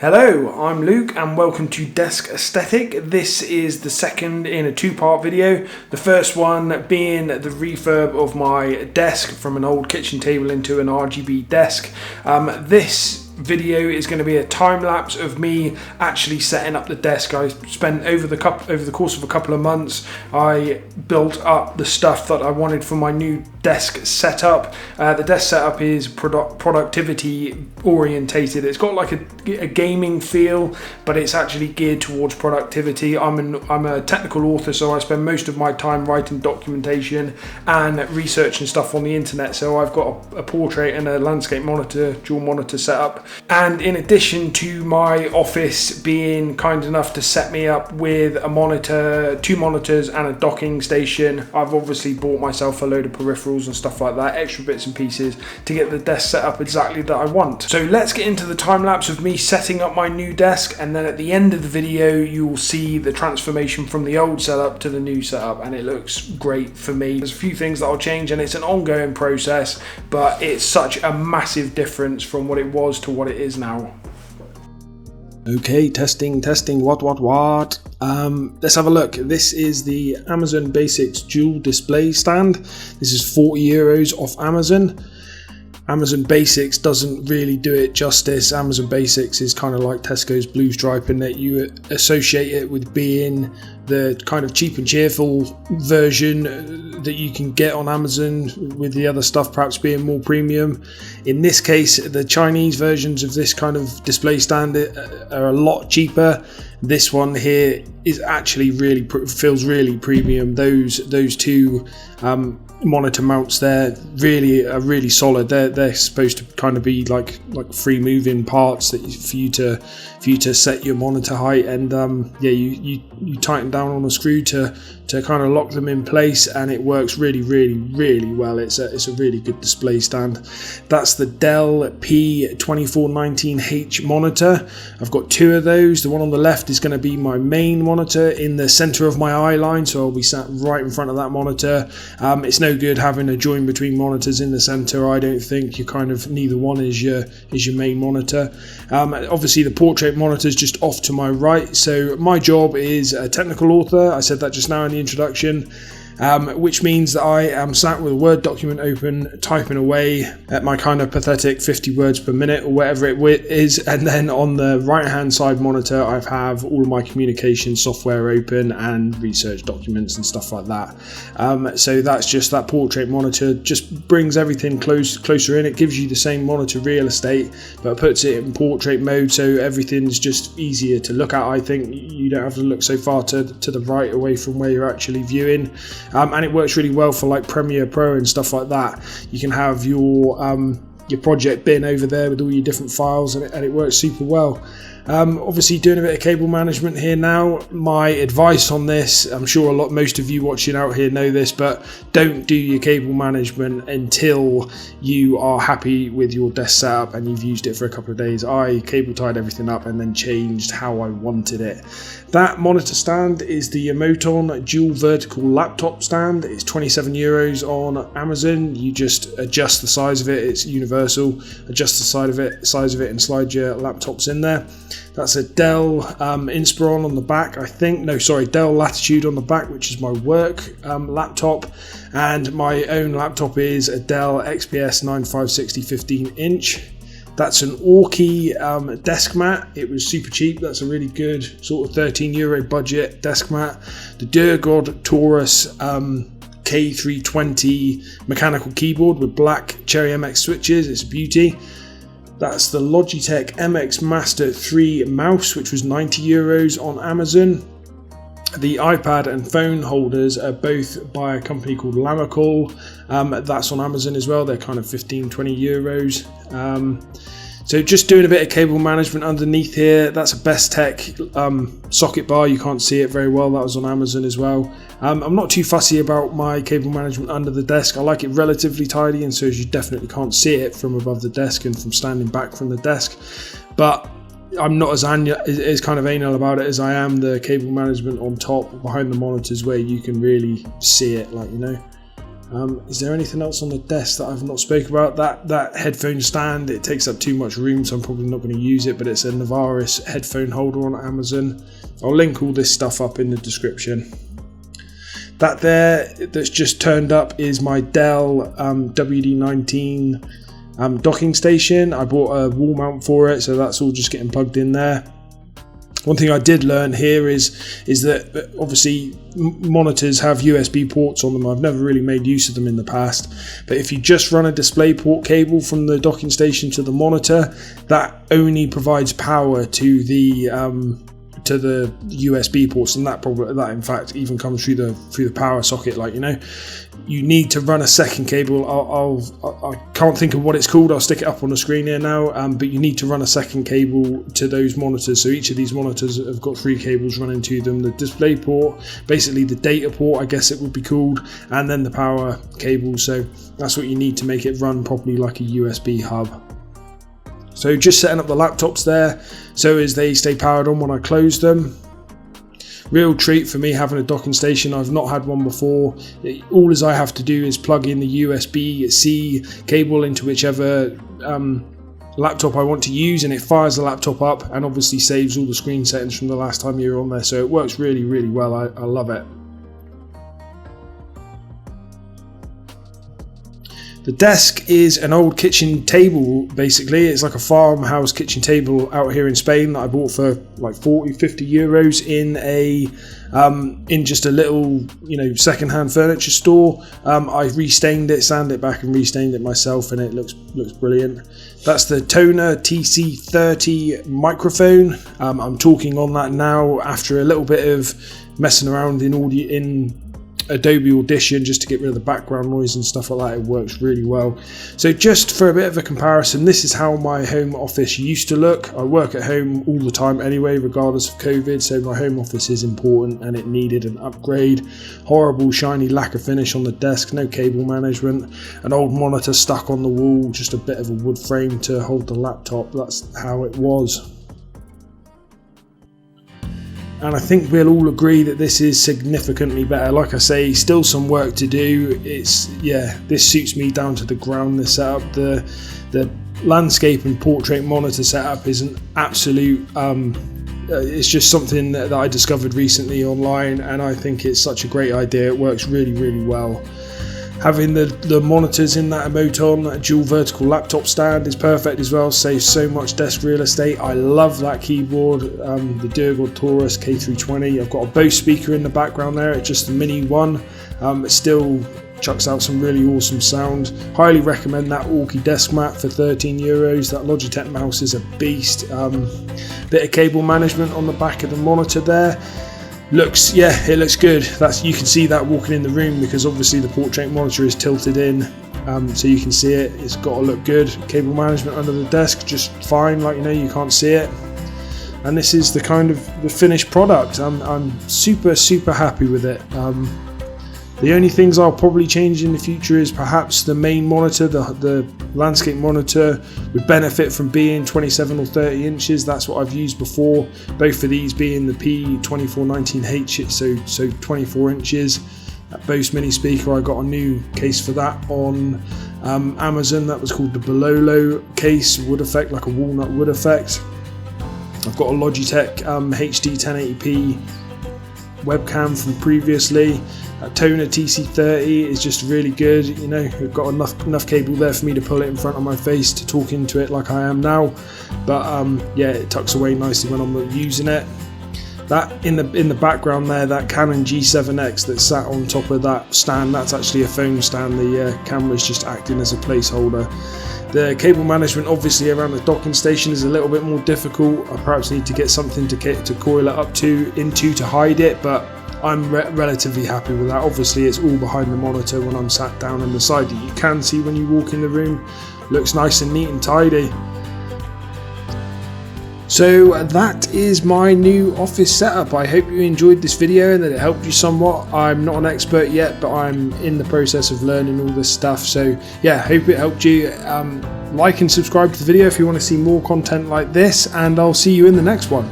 Hello, I'm Luke and welcome to Desk Aesthetic. This is the second in a two-part video. The first one being the refurb of my desk from an old kitchen table into an RGB desk. This video is going to be a time lapse of me actually setting up the desk. I spent over the course of a couple of months, I built up the stuff that I wanted for my new desk setup. The desk setup is productivity orientated. It's got like a gaming feel, but it's actually geared towards productivity. I'm a technical author, so I spend most of my time writing documentation and researching stuff on the internet. So I've got a portrait and a landscape monitor, dual monitor setup. And in addition to my office being kind enough to set me up with a monitor, two monitors and a docking station, I've obviously bought myself a load of peripherals and stuff like that, extra bits and pieces to get the desk set up exactly that I want. So let's get into the time lapse of me setting up my new desk, and then at the end of the video you will see the transformation from the old setup to the new setup, and it looks great for me. There's a few things that I'll change and it's an ongoing process, but it's such a massive difference from what it was to what it is now. Okay, testing, what? Let's have a look. This is the Amazon Basics dual display stand. This is €40 off Amazon. Amazon Basics doesn't really do it justice. Amazon Basics is kind of like Tesco's Blue Stripe in that you associate it with being the kind of cheap and cheerful version that you can get on Amazon, with the other stuff perhaps being more premium. In this case, the Chinese versions of this kind of display stand are a lot cheaper. This one here is actually feels really premium. Those two monitor mounts there are really solid. They're supposed to kind of be like free moving parts that for you to set your monitor height, and you tighten down on a screw to kind of lock them in place, and it works really well. It's a really good display stand. That's the Dell P2419H monitor. I've got two of those. The one on the left is going to be my main monitor in the center of my eye line, so I'll be sat right in front of that monitor. It's no good having a join between monitors in the center. I don't think neither one is your main monitor. Obviously the portrait monitor is just off to my right. So my job is a technical author. I said that just now in the introduction. Which means that I am sat with a Word document open, typing away at my kind of pathetic 50 words per minute or whatever it is, and then on the right hand side monitor I have all of my communication software open and research documents and stuff like that. So that's just that portrait monitor, just brings everything closer in. It gives you the same monitor real estate but puts it in portrait mode, so everything's just easier to look at. I think you don't have to look so far to the right away from where you're actually viewing. And it works really well for like Premiere Pro and stuff like that. You can have your project bin over there with all your different files, and it works super well. Obviously doing a bit of cable management here now. My advice on this, I'm sure most of you watching out here know this, but don't do your cable management until you are happy with your desk setup and you've used it for a couple of days. I cable tied everything up and then changed how I wanted it. That monitor stand is the Emoton dual vertical laptop stand. It's €27 on Amazon. You just adjust the size of it. It's universal. Adjust the size of it and slide your laptops in there. That's a Dell Inspiron on the back, Dell Latitude on the back, which is my work laptop, and my own laptop is a Dell XPS 9560 15-inch. That's an Orky desk mat. It was super cheap. That's a really good sort of €13 budget desk mat. The Durgod Taurus K320 mechanical keyboard with black Cherry MX switches. It's a beauty. That's the Logitech MX Master 3 mouse, which was €90 on Amazon. The iPad and phone holders are both by a company called Lamical. That's on Amazon as well. They're kind of €15-20. So just doing a bit of cable management underneath here. That's a Best Tech socket bar. You can't see it very well. That was on Amazon as well. I'm not too fussy about my cable management under the desk. I like it relatively tidy, and so you definitely can't see it from above the desk and from standing back from the desk. But I'm not as kind of anal about it as I am the cable management on top behind the monitors, where you can really see it, Is there anything else on the desk that I've not spoke about? That headphone stand, it takes up too much room, so I'm probably not going to use it, but it's a Navaris headphone holder on Amazon. I'll link all this stuff up in the description. That there that's just turned up is my Dell WD-19 docking station. I bought a wall mount for it, so that's all just getting plugged in there. One thing I did learn here is that obviously monitors have USB ports on them. I've never really made use of them in the past, but if you just run a DisplayPort cable from the docking station to the monitor, that only provides power to the USB ports, and that in fact even comes through the power socket. Like, you know, you need to run a second cable. I can't think of what it's called. I'll stick it up on the screen here now. But you need to run a second cable to those monitors. So each of these monitors have got 3 cables running to them: the display port, basically the data port, I guess it would be called, and then the power cable. So that's what you need to make it run properly like a USB hub. So just setting up the laptops there so as they stay powered on when I close them. Real treat for me having a docking station. I've not had one before. All as I have to do is plug in the USB-C cable into whichever laptop I want to use, and it fires the laptop up and obviously saves all the screen settings from the last time you were on there. So it works really, really well. I love it. The desk is an old kitchen table, basically. It's like a farmhouse kitchen table out here in Spain that I bought for like 40-50 euros in just a little, you know, second-hand furniture store. I restained it, sanded it back and restained it myself, and it looks brilliant. That's the Toner TC30 microphone. I'm talking on that now after a little bit of messing around in Adobe Audition just to get rid of the background noise and stuff like that. It works really well. So just for a bit of a comparison, this is how my home office used to look. I work at home all the time anyway, regardless of COVID, so my home office is important and it needed an upgrade. Horrible shiny lacquer finish on the desk, no cable management, an old monitor stuck on the wall, just a bit of a wood frame to hold the laptop. That's how it was. And I think we'll all agree that this is significantly better. Like I say, still some work to do. This suits me down to the ground, this setup. The landscape and portrait monitor setup is an absolute, it's just something that I discovered recently online, and I think it's such a great idea. It works really, really well. Having the monitors in that Emoton, that dual vertical laptop stand, is perfect as well. Saves so much desk real estate. I love that keyboard, the Durgod Taurus K320. I've got a Bose speaker in the background there. It's just a mini one. It still chucks out some really awesome sound. Highly recommend that Orky desk mat for 13 euros. That Logitech mouse is a beast. Bit of cable management on the back of the monitor there. It looks good. You can see that walking in the room because obviously the portrait monitor is tilted in, so you can see it. It's got to look good. Cable management under the desk, just fine. Like, you know, you can't see it. And this is the kind of the finished product. I'm super, super happy with it. The only things I'll probably change in the future is perhaps the main monitor, the landscape monitor, would benefit from being 27 or 30 inches. That's what I've used before. Both of these being the P2419H, so 24 inches. That Bose mini speaker, I got a new case for that on Amazon. That was called the Bololo case, wood effect, like a walnut wood effect. I've got a Logitech HD 1080p webcam from previously. Toner TC30 is just really good. You know, we've got enough cable there for me to pull it in front of my face to talk into it like I am now. But it tucks away nicely when I'm using it. That in the background there, that Canon G7X that sat on top of that stand, that's actually a phone stand. The camera's just acting as a placeholder. The cable management obviously around the docking station is a little bit more difficult. I perhaps need to get something to coil it up to hide it, but I'm relatively happy with that. Obviously it's all behind the monitor when I'm sat down, and the side that you can see when you walk in the room looks nice and neat and tidy. So that is my new office setup. I hope you enjoyed this video and that it helped you somewhat. I'm not an expert yet, but I'm in the process of learning all this stuff. So yeah, hope it helped you. Like and subscribe to the video if you want to see more content like this, and I'll see you in the next one.